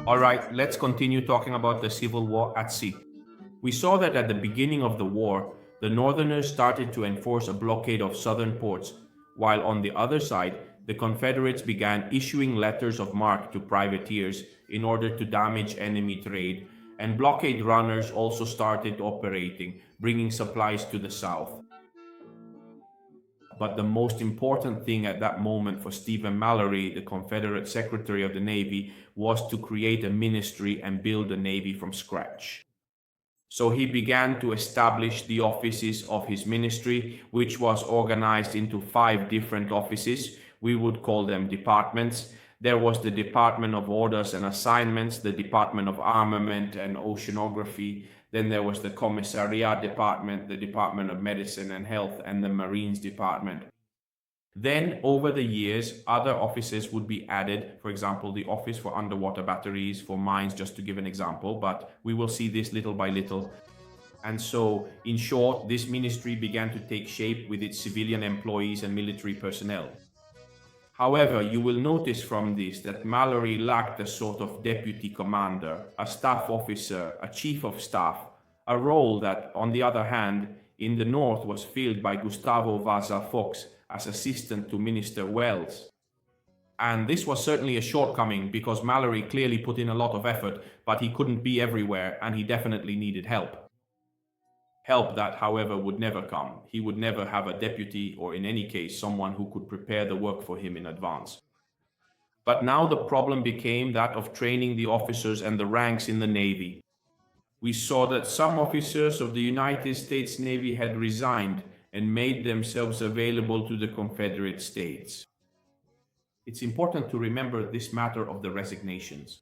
All right, let's continue talking about the Civil War at sea. We saw that at the beginning of the war, the Northerners started to enforce a blockade of southern ports, while on the other side, the Confederates began issuing letters of marque to privateers in order to damage enemy trade, and blockade runners also started operating, bringing supplies to the south. But the most important thing at that moment for Stephen Mallory, the Confederate Secretary of the Navy, was to create a ministry and build a navy from scratch. So he began to establish the offices of his ministry, which was organized into 5 different offices. We would call them departments. There was the Department of Orders and Assignments, the Department of Armament and Oceanography. Then there was the Commissariat Department, the Department of Medicine and Health, and the Marines Department. Then, over the years, other offices would be added, for example, the Office for Underwater Batteries, for mines, just to give an example, but we will see this little by little. And so, in short, this ministry began to take shape with its civilian employees and military personnel. However, you will notice from this that Mallory lacked a sort of deputy commander, a staff officer, a chief of staff, a role that, on the other hand, in the north was filled by Gustavo Vasa Fox as assistant to Minister Wells. And this was certainly a shortcoming because Mallory clearly put in a lot of effort, but he couldn't be everywhere and he definitely needed help. Help that, however, would never come. He would never have a deputy or, in any case, someone who could prepare the work for him in advance. But now the problem became that of training the officers and the ranks in the Navy. We saw that some officers of the United States Navy had resigned and made themselves available to the Confederate States. It's important to remember this matter of the resignations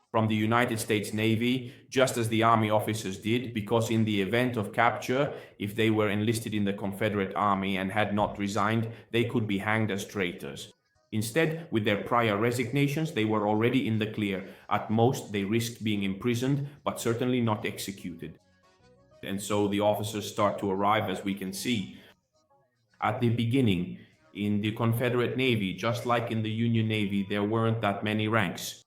from the United States Navy, just as the Army officers did, because in the event of capture, if they were enlisted in the Confederate Army and had not resigned, they could be hanged as traitors. Instead, with their prior resignations, they were already in the clear. At most, they risked being imprisoned, but certainly not executed. And so the officers start to arrive, as we can see. At the beginning, in the Confederate Navy, just like in the Union Navy, there weren't that many ranks.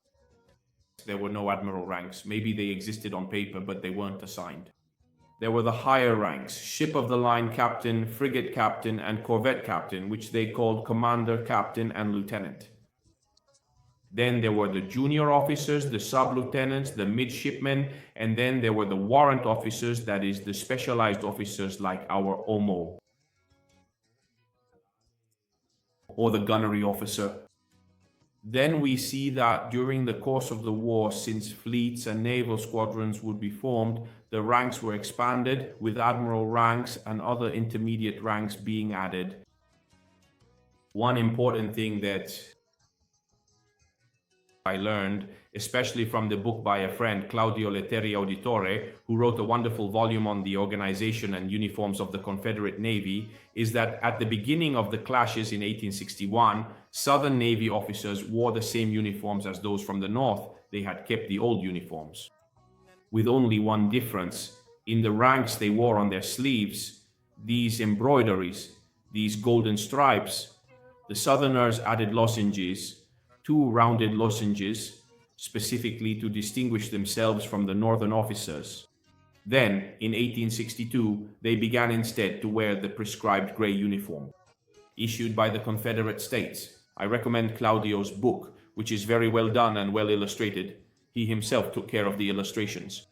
There were no admiral ranks. Maybe they existed on paper, but they weren't assigned. There were the higher ranks, ship-of-the-line captain, frigate captain, and corvette captain, which they called commander, captain, and lieutenant. Then there were the junior officers, the sub-lieutenants, the midshipmen, and then there were the warrant officers, that is, the specialized officers like our OMO, or the gunnery officer. Then we see that during the course of the war, since fleets and naval squadrons would be formed, the ranks were expanded, with admiral ranks and other intermediate ranks being added. One important thing that I learned, especially from the book by a friend, Claudio Lettieri Auditore, who wrote a wonderful volume on the organization and uniforms of the Confederate Navy, is that at the beginning of the clashes in 1861, Southern Navy officers wore the same uniforms as those from the North. They had kept the old uniforms, with only one difference. In the ranks, they wore on their sleeves these embroideries, these golden stripes. The Southerners added lozenges, 2 rounded lozenges, specifically to distinguish themselves from the Northern officers. Then, in 1862, they began instead to wear the prescribed gray uniform, issued by the Confederate States. I recommend Claudio's book, which is very well done and well illustrated. He himself took care of the illustrations.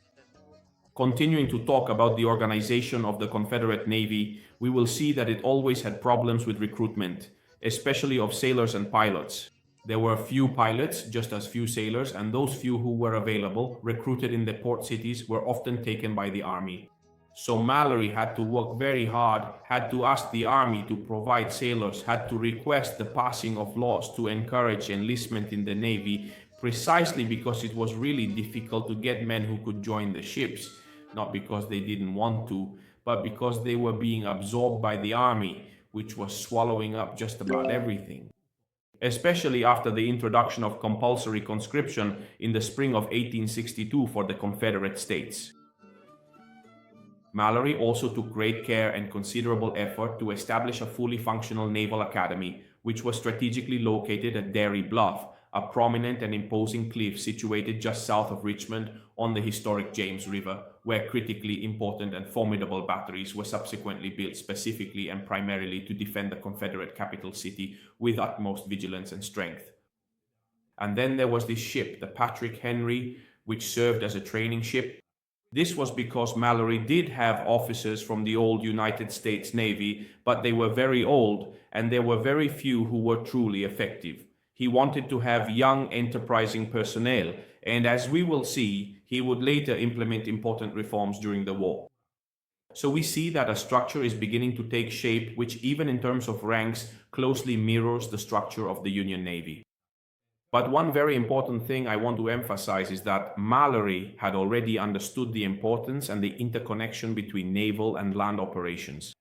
Continuing to talk about the organization of the Confederate Navy, we will see that it always had problems with recruitment, especially of sailors and pilots. There were few pilots, just as few sailors, and those few who were available, recruited in the port cities, were often taken by the army. So Mallory had to work very hard, had to ask the army to provide sailors, had to request the passing of laws to encourage enlistment in the Navy, precisely because it was really difficult to get men who could join the ships, not because they didn't want to, but because they were being absorbed by the army, which was swallowing up just about everything. Especially after the introduction of compulsory conscription in the spring of 1862 for the Confederate States. Mallory also took great care and considerable effort to establish a fully functional naval academy, which was strategically located at Dairy Bluff, a prominent and imposing cliff situated just south of Richmond on the historic James River, where critically important and formidable batteries were subsequently built specifically and primarily to defend the Confederate capital city with utmost vigilance and strength. And then there was this ship, the Patrick Henry, which served as a training ship. This was because Mallory did have officers from the old United States Navy, but they were very old, and there were very few who were truly effective. He wanted to have young, enterprising personnel, and as we will see, he would later implement important reforms during the war. So we see that a structure is beginning to take shape, which, even in terms of ranks, closely mirrors the structure of the Union Navy. But one very important thing I want to emphasize is that Mallory had already understood the importance and the interconnection between naval and land operations.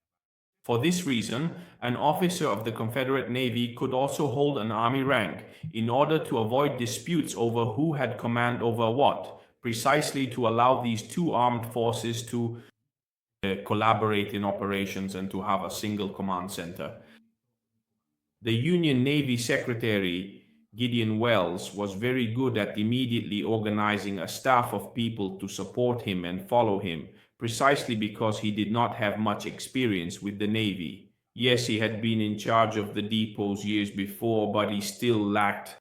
For this reason, an officer of the Confederate Navy could also hold an army rank in order to avoid disputes over who had command over what, precisely to allow these two armed forces to collaborate in operations and to have a single command center. The Union Navy Secretary, Gideon Wells, was very good at immediately organizing a staff of people to support him and follow him, precisely because he did not have much experience with the Navy. Yes, he had been in charge of the depots years before, but he still lacked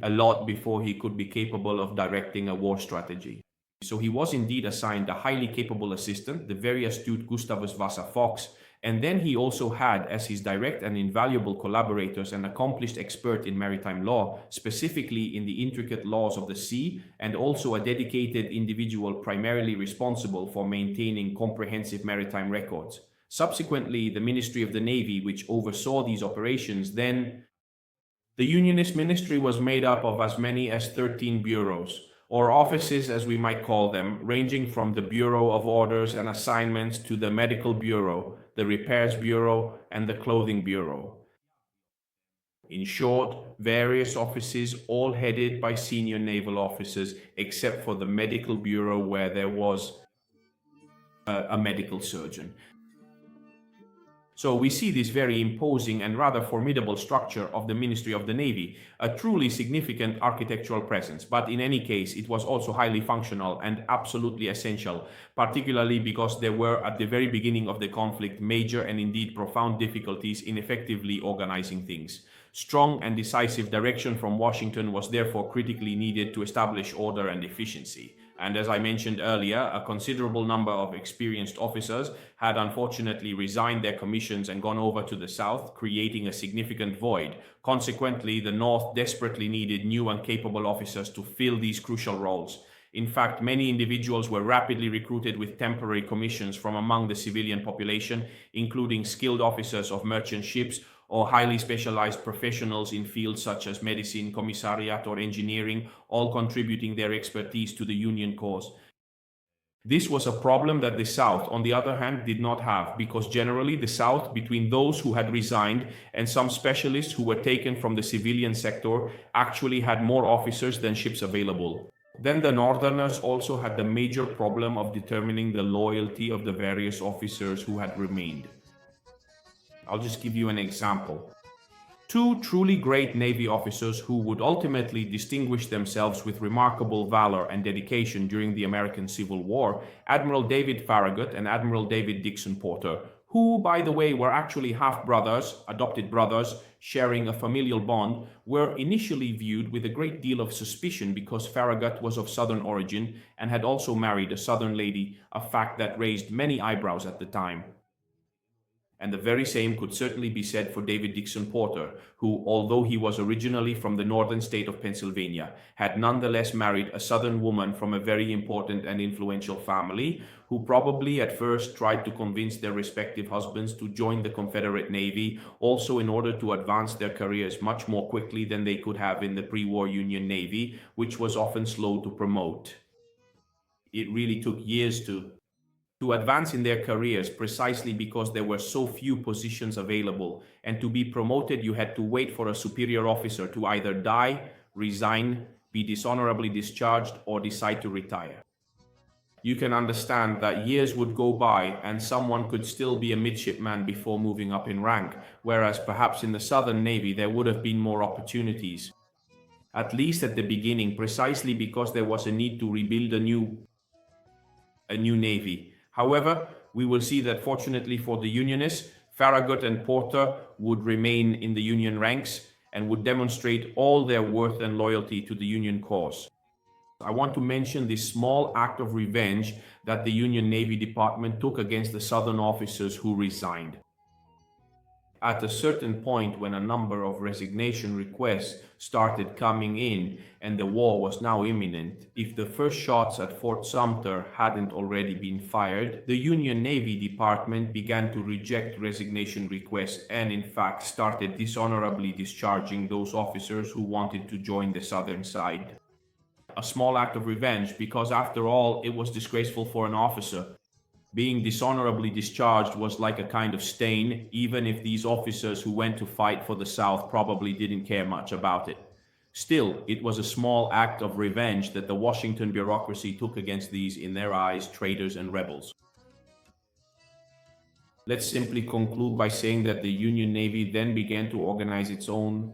a lot before he could be capable of directing a war strategy. So he was indeed assigned a highly capable assistant, the very astute Gustavus Vasa Fox, and then he also had as his direct and invaluable collaborators an accomplished expert in maritime law, specifically in the intricate laws of the sea, and also a dedicated individual primarily responsible for maintaining comprehensive maritime records. Subsequently, the Ministry of the Navy, which oversaw these operations, then the Unionist ministry was made up of as many as 13 bureaus, or offices as we might call them, ranging from the Bureau of Orders and Assignments to the Medical Bureau, the Repairs Bureau, and the Clothing Bureau. In short, various offices all headed by senior naval officers, except for the Medical Bureau where there was a medical surgeon. So we see this very imposing and rather formidable structure of the Ministry of the Navy, a truly significant architectural presence, but in any case it was also highly functional and absolutely essential, particularly because there were at the very beginning of the conflict major and indeed profound difficulties in effectively organizing things. Strong and decisive direction from Washington was therefore critically needed to establish order and efficiency. And as I mentioned earlier, a considerable number of experienced officers had unfortunately resigned their commissions and gone over to the South, creating a significant void. Consequently, the North desperately needed new and capable officers to fill these crucial roles. In fact, many individuals were rapidly recruited with temporary commissions from among the civilian population, including skilled officers of merchant ships or highly specialized professionals in fields such as medicine, commissariat, or engineering, all contributing their expertise to the Union cause. This was a problem that the South, on the other hand, did not have, because generally the South, between those who had resigned and some specialists who were taken from the civilian sector, actually had more officers than ships available. Then the Northerners also had the major problem of determining the loyalty of the various officers who had remained. I'll just give you an example. Two truly great Navy officers who would ultimately distinguish themselves with remarkable valor and dedication during the American Civil War, Admiral David Farragut and Admiral David Dixon Porter, who, by the way, were actually half-brothers, adopted brothers, sharing a familial bond, were initially viewed with a great deal of suspicion because Farragut was of Southern origin and had also married a Southern lady, a fact that raised many eyebrows at the time. And the very same could certainly be said for David Dixon Porter, who, although he was originally from the northern state of Pennsylvania, had nonetheless married a Southern woman from a very important and influential family, who probably at first tried to convince their respective husbands to join the Confederate Navy, also in order to advance their careers much more quickly than they could have in the pre-war Union Navy, which was often slow to promote. It really took years to advance in their careers precisely because there were so few positions available, and to be promoted you had to wait for a superior officer to either die, resign, be dishonorably discharged, or decide to retire. You can understand that years would go by and someone could still be a midshipman before moving up in rank, whereas perhaps in the Southern Navy there would have been more opportunities, at least at the beginning, precisely because there was a need to rebuild a new navy. However, we will see that fortunately for the Unionists, Farragut and Porter would remain in the Union ranks and would demonstrate all their worth and loyalty to the Union cause. I want to mention this small act of revenge that the Union Navy Department took against the Southern officers who resigned. At a certain point, when a number of resignation requests started coming in and the war was now imminent, if the first shots at Fort Sumter hadn't already been fired, the Union Navy Department began to reject resignation requests and, in fact, started dishonorably discharging those officers who wanted to join the Southern side. A small act of revenge because, after all, it was disgraceful for an officer. Being dishonorably discharged was like a kind of stain, even if these officers who went to fight for the South probably didn't care much about it. Still, it was a small act of revenge that the Washington bureaucracy took against these, in their eyes, traitors and rebels. Let's simply conclude by saying that the Union Navy then began to organize its own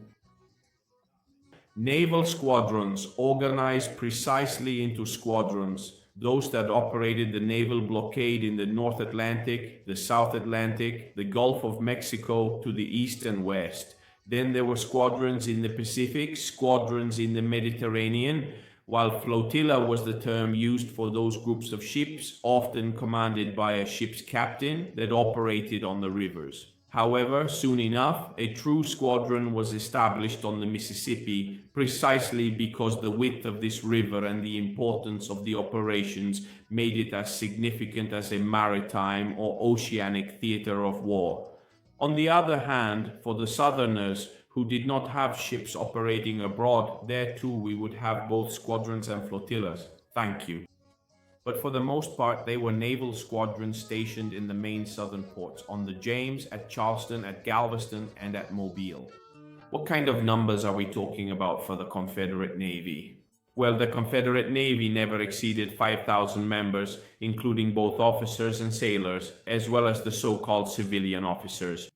naval squadrons, organized precisely into squadrons, those that operated the naval blockade in the North Atlantic, the South Atlantic, the Gulf of Mexico to the east and west. Then there were squadrons in the Pacific, squadrons in the Mediterranean, while flotilla was the term used for those groups of ships, often commanded by a ship's captain, that operated on the rivers. However, soon enough, a true squadron was established on the Mississippi, precisely because the width of this river and the importance of the operations made it as significant as a maritime or oceanic theater of war. On the other hand, for the Southerners, who did not have ships operating abroad, there too we would have both squadrons and flotillas. Thank you. But for the most part, they were naval squadrons stationed in the main southern ports, on the James, at Charleston, at Galveston, and at Mobile. What kind of numbers are we talking about for the Confederate Navy? Well, the Confederate Navy never exceeded 5,000 members, including both officers and sailors, as well as the so-called civilian officers,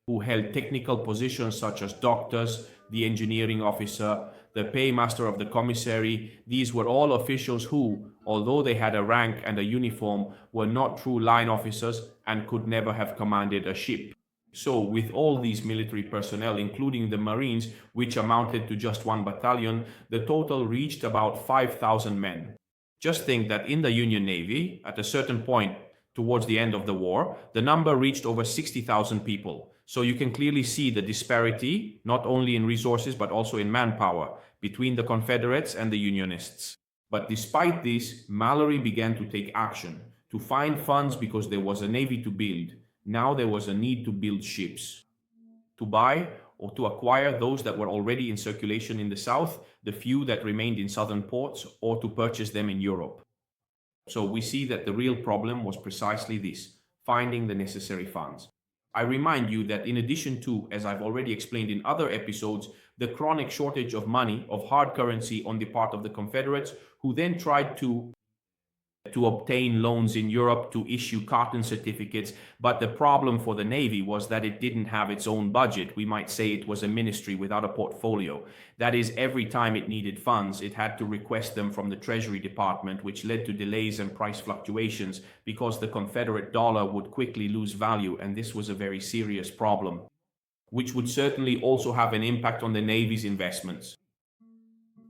who held technical positions such as doctors, the engineering officer, the paymaster of the commissary. These were all officials who, although they had a rank and a uniform, were not true line officers and could never have commanded a ship. So, with all these military personnel, including the Marines, which amounted to just one battalion, the total reached about 5,000 men. Just think that in the Union Navy, at a certain point towards the end of the war, the number reached over 60,000 people. So you can clearly see the disparity, not only in resources but also in manpower, between the Confederates and the Unionists. But despite this, Mallory began to take action, to find funds because there was a navy to build. Now there was a need to build ships, to buy or to acquire those that were already in circulation in the South, the few that remained in southern ports, or to purchase them in Europe. So we see that the real problem was precisely this: finding the necessary funds. I remind you that in addition to, as I've already explained in other episodes, the chronic shortage of money, of hard currency on the part of the Confederates, who then tried to obtain loans in Europe, to issue cotton certificates. But the problem for the Navy was that it didn't have its own budget. We might say it was a ministry without a portfolio. That is, every time it needed funds, it had to request them from the Treasury Department, which led to delays and price fluctuations because the Confederate dollar would quickly lose value, and this was a very serious problem, which would certainly also have an impact on the Navy's investments.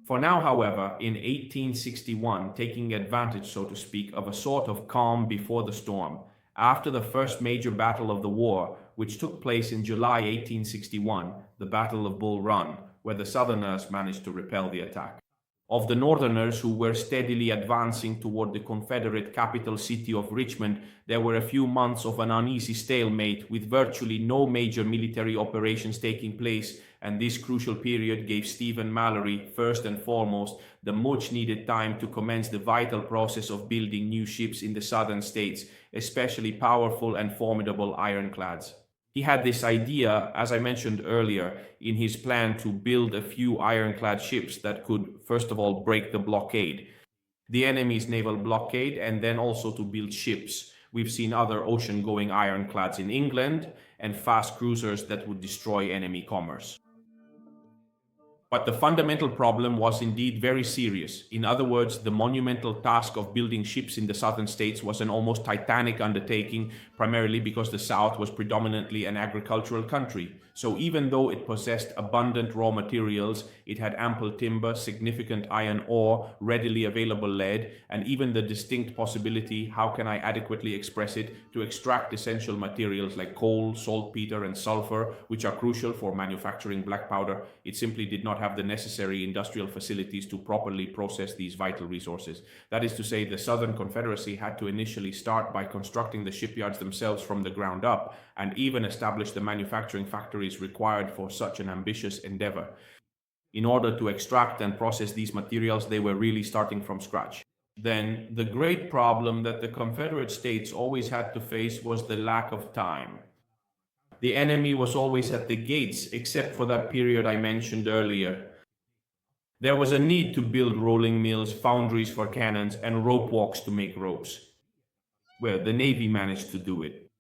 For now, however, in 1861, taking advantage, so to speak, of a sort of calm before the storm, after the first major battle of the war, which took place in July 1861, the Battle of Bull Run, where the Southerners managed to repel the attack of the Northerners, who were steadily advancing toward the Confederate capital city of Richmond, there were a few months of an uneasy stalemate, with virtually no major military operations taking place, and this crucial period gave Stephen Mallory, first and foremost, the much-needed time to commence the vital process of building new ships in the southern states, especially powerful and formidable ironclads. He had this idea, as I mentioned earlier, in his plan to build a few ironclad ships that could, first of all, break the blockade. the enemy's naval blockade, and then also to build ships. We've seen other ocean-going ironclads in England and fast cruisers that would destroy enemy commerce. But the fundamental problem was indeed very serious. In other words, the monumental task of building ships in the southern states was an almost titanic undertaking, primarily because the South was predominantly an agricultural country. So even though it possessed abundant raw materials, it had ample timber, significant iron ore, readily available lead, and even the distinct possibility, how can I adequately express it, to extract essential materials like coal, saltpeter, and sulfur, which are crucial for manufacturing black powder. It simply did not have the necessary industrial facilities to properly process these vital resources. That is to say, the Southern Confederacy had to initially start by constructing the shipyards themselves from the ground up, and even establish the manufacturing factories required for such an ambitious endeavor. In order to extract and process these materials, they were really starting from scratch. Then, the great problem that the Confederate States always had to face was the lack of time. The enemy was always at the gates, except for that period I mentioned earlier. There was a need to build rolling mills, foundries for cannons, and rope walks to make ropes. Well, the Navy managed to do it.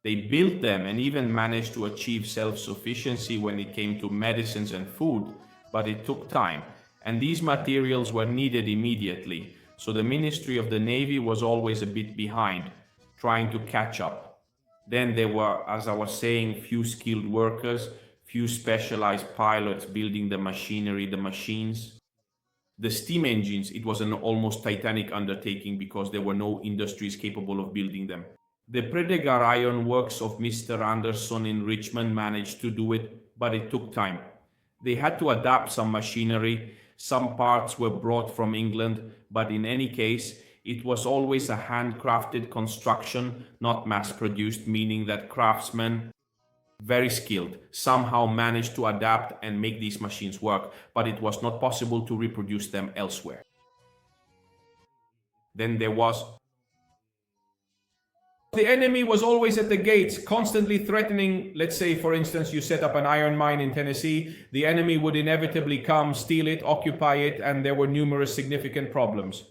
They built them and even managed to achieve self-sufficiency when it came to medicines and food, but it took time, and these materials were needed immediately, so the Ministry of the Navy was always a bit behind, trying to catch up. Then there were, as I was saying, few skilled workers, few specialized pilots building the machinery, the machines. The steam engines, it was an almost titanic undertaking because there were no industries capable of building them. The Predegar Iron Works of Mr. Anderson in Richmond managed to do it, but it took time. They had to adapt some machinery, some parts were brought from England, but in any case, it was always a handcrafted construction, not mass-produced, meaning that craftsmen, very skilled, somehow managed to adapt and make these machines work, but it was not possible to reproduce them elsewhere. Then there was the enemy was always at the gates, constantly threatening. Let's say, for instance, you set up an iron mine in Tennessee, the enemy would inevitably come, steal it, occupy it, and there were numerous significant problems.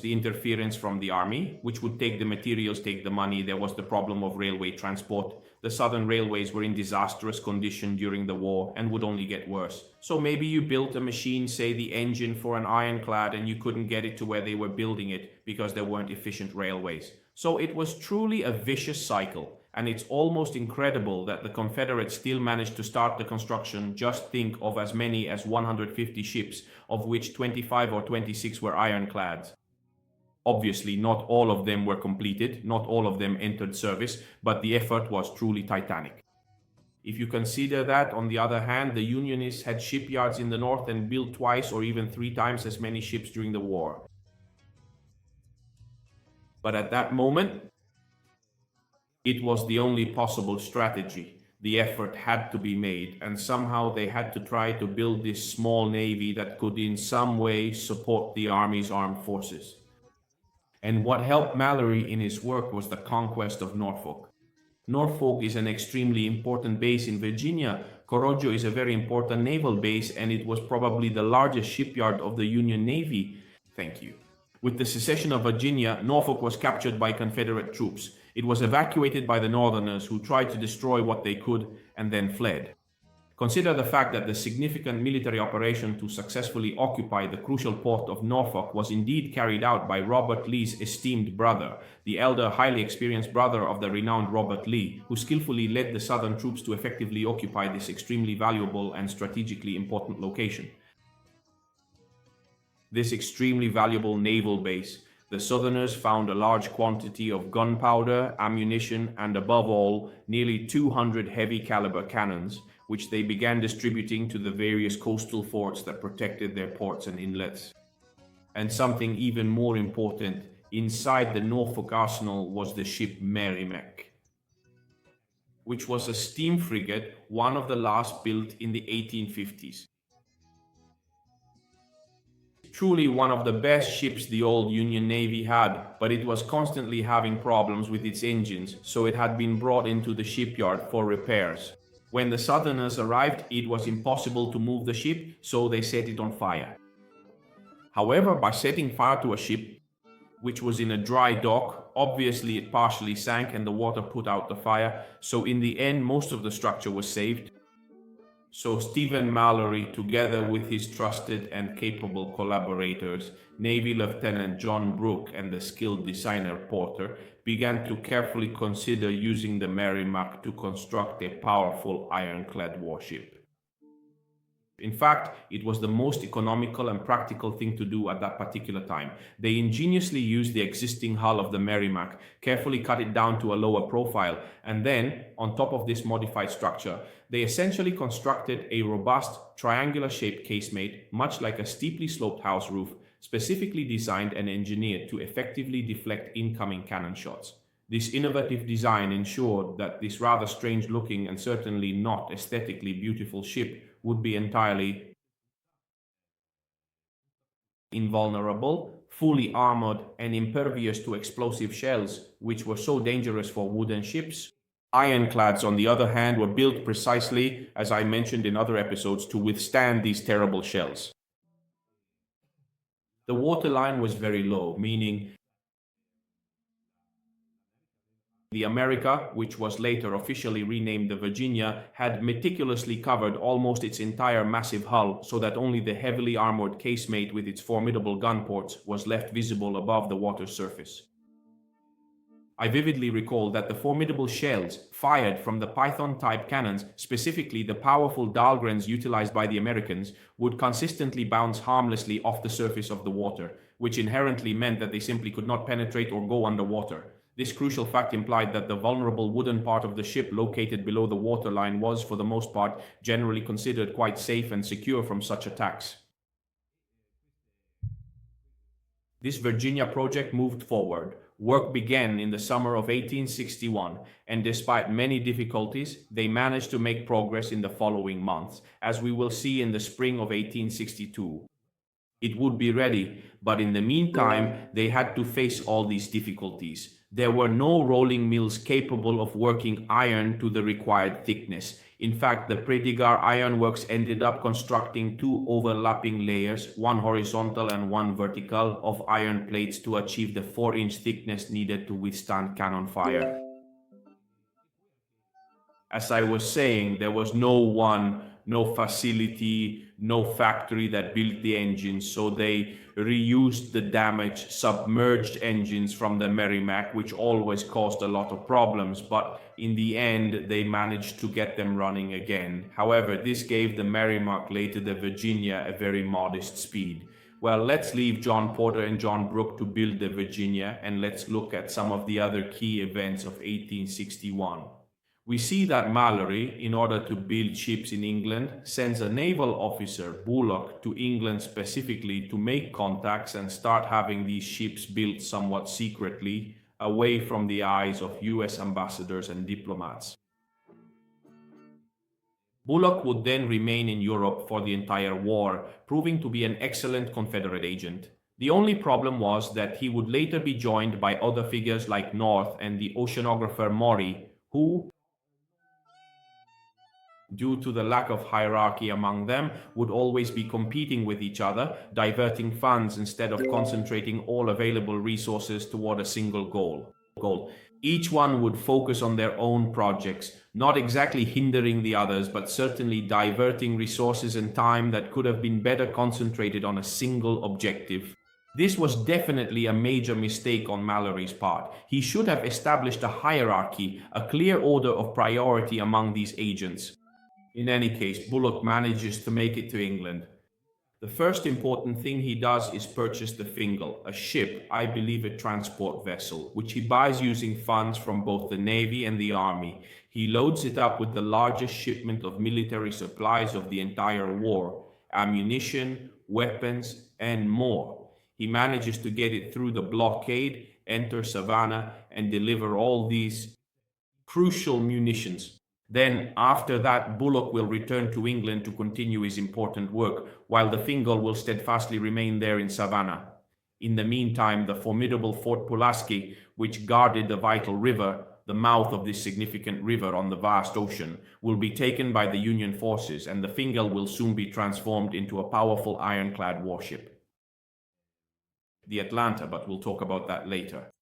The interference from the army, which would take the materials, take the money. There was the problem of railway transport. The southern railways were in disastrous condition during the war and would only get worse. So maybe you built a machine, say the engine for an ironclad, and you couldn't get it to where they were building it because there weren't efficient railways. So it was truly a vicious cycle. And it's almost incredible that the Confederates still managed to start the construction. Just think of as many as 150 ships, of which 25 or 26 were ironclads. Obviously, not all of them were completed, not all of them entered service, but the effort was truly titanic. If you consider that, on the other hand, the Unionists had shipyards in the north and built twice or even 3 times as many ships during the war. But at that moment, it was the only possible strategy. The effort had to be made, and somehow they had to try to build this small navy that could in some way support the Army's armed forces. And what helped Mallory in his work was the conquest of Norfolk. Norfolk is an extremely important base in Virginia. Corojo is a very important naval base, and it was probably the largest shipyard of the Union Navy. Thank you. With the secession of Virginia, Norfolk was captured by Confederate troops. It was evacuated by the Northerners, who tried to destroy what they could and then fled. Consider the fact that the significant military operation to successfully occupy the crucial port of Norfolk was indeed carried out by Robert Lee's esteemed brother, the elder, highly experienced brother of the renowned Robert Lee, who skillfully led the Southern troops to effectively occupy this extremely valuable and strategically important location. This extremely valuable naval base, the Southerners found a large quantity of gunpowder, ammunition, and above all, nearly 200 heavy caliber cannons, which they began distributing to the various coastal forts that protected their ports and inlets. And something even more important, inside the Norfolk arsenal was the ship Merrimac, which was a steam frigate, one of the last built in the 1850s. Truly one of the best ships the old Union Navy had, but it was constantly having problems with its engines, so it had been brought into the shipyard for repairs. When the Southerners arrived, it was impossible to move the ship, so they set it on fire. However, by setting fire to a ship, which was in a dry dock, obviously it partially sank and the water put out the fire, so in the end most of the structure was saved. So Stephen Mallory, together with his trusted and capable collaborators, Navy Lieutenant John Brooke and the skilled designer Porter, began to carefully consider using the Merrimack to construct a powerful ironclad warship. In fact, it was the most economical and practical thing to do at that particular time. They ingeniously used the existing hull of the Merrimack, carefully cut it down to a lower profile, and then, on top of this modified structure, they essentially constructed a robust, triangular-shaped casemate, much like a steeply sloped house roof, specifically designed and engineered to effectively deflect incoming cannon shots. This innovative design ensured that this rather strange-looking and certainly not aesthetically beautiful ship would be entirely invulnerable, fully armored, and impervious to explosive shells, which were so dangerous for wooden ships. Ironclads, on the other hand, were built precisely, as I mentioned in other episodes, to withstand these terrible shells. The waterline was very low, meaning the America, which was later officially renamed the Virginia, had meticulously covered almost its entire massive hull so that only the heavily armored casemate with its formidable gun ports was left visible above the water's surface. I vividly recall that the formidable shells fired from the Python-type cannons, specifically the powerful Dahlgrens utilized by the Americans, would consistently bounce harmlessly off the surface of the water, which inherently meant that they simply could not penetrate or go underwater. This crucial fact implied that the vulnerable wooden part of the ship located below the waterline was, for the most part, generally considered quite safe and secure from such attacks. This Virginia project moved forward. Work began in the summer of 1861, and despite many difficulties, they managed to make progress in the following months, as we will see in the spring of 1862. It would be ready, but in the meantime, they had to face all these difficulties. There were no rolling mills capable of working iron to the required thickness. In fact, the Predigar Ironworks ended up constructing two overlapping layers, one horizontal and one vertical, of iron plates to achieve the 4-inch thickness needed to withstand cannon fire. As I was saying, there was no facility, no factory that built the engines, so they reused the damaged, submerged engines from the Merrimack, which always caused a lot of problems, but in the end, they managed to get them running again. However, this gave the Merrimack, later the Virginia, a very modest speed. Well, let's leave John Porter and John Brooke to build the Virginia, and let's look at some of the other key events of 1861. We see that Mallory, in order to build ships in England, sends a naval officer, Bullock, to England specifically to make contacts and start having these ships built somewhat secretly, away from the eyes of US ambassadors and diplomats. Bullock would then remain in Europe for the entire war, proving to be an excellent Confederate agent. The only problem was that he would later be joined by other figures like North and the oceanographer Maury, who, due to the lack of hierarchy among them, would always be competing with each other, diverting funds instead of concentrating all available resources toward a single goal. Each one would focus on their own projects, not exactly hindering the others, but certainly diverting resources and time that could have been better concentrated on a single objective. This was definitely a major mistake on Mallory's part. He should have established a hierarchy, a clear order of priority among these agents. In any case, Bullock manages to make it to England. The first important thing he does is purchase the Fingal, a ship, I believe a transport vessel, which he buys using funds from both the Navy and the Army. He loads it up with the largest shipment of military supplies of the entire war, ammunition, weapons, and more. He manages to get it through the blockade, enter Savannah, and deliver all these crucial munitions. Then, after that, Bullock will return to England to continue his important work, while the Fingal will steadfastly remain there in Savannah. In the meantime, the formidable Fort Pulaski, which guarded the vital river, the mouth of this significant river on the vast ocean, will be taken by the Union forces, and the Fingal will soon be transformed into a powerful ironclad warship. the Atlanta, but we'll talk about that later.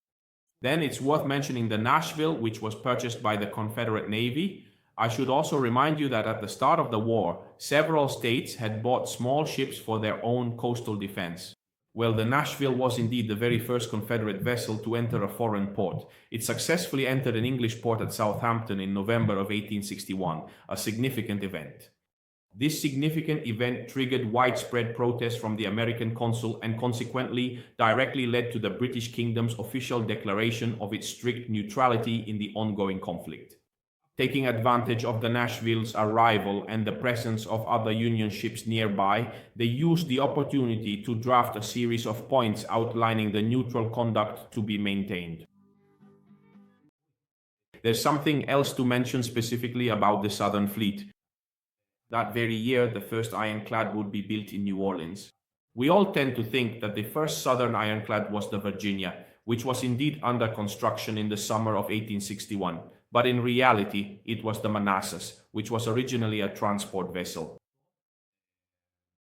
Then it's worth mentioning the Nashville, which was purchased by the Confederate Navy. I should also remind you that at the start of the war, several states had bought small ships for their own coastal defense. Well, the Nashville was indeed the very first Confederate vessel to enter a foreign port. It successfully entered an English port at Southampton in November of 1861, a significant event. This significant event triggered widespread protests from the American consul and consequently directly led to the British Kingdom's official declaration of its strict neutrality in the ongoing conflict. Taking advantage of the Nashville's arrival and the presence of other Union ships nearby, they used the opportunity to draft a series of points outlining the neutral conduct to be maintained. There's something else to mention specifically about the Southern Fleet. That very year, the first ironclad would be built in New Orleans. We all tend to think that the first Southern ironclad was the Virginia, which was indeed under construction in the summer of 1861, but in reality, it was the Manassas, which was originally a transport vessel.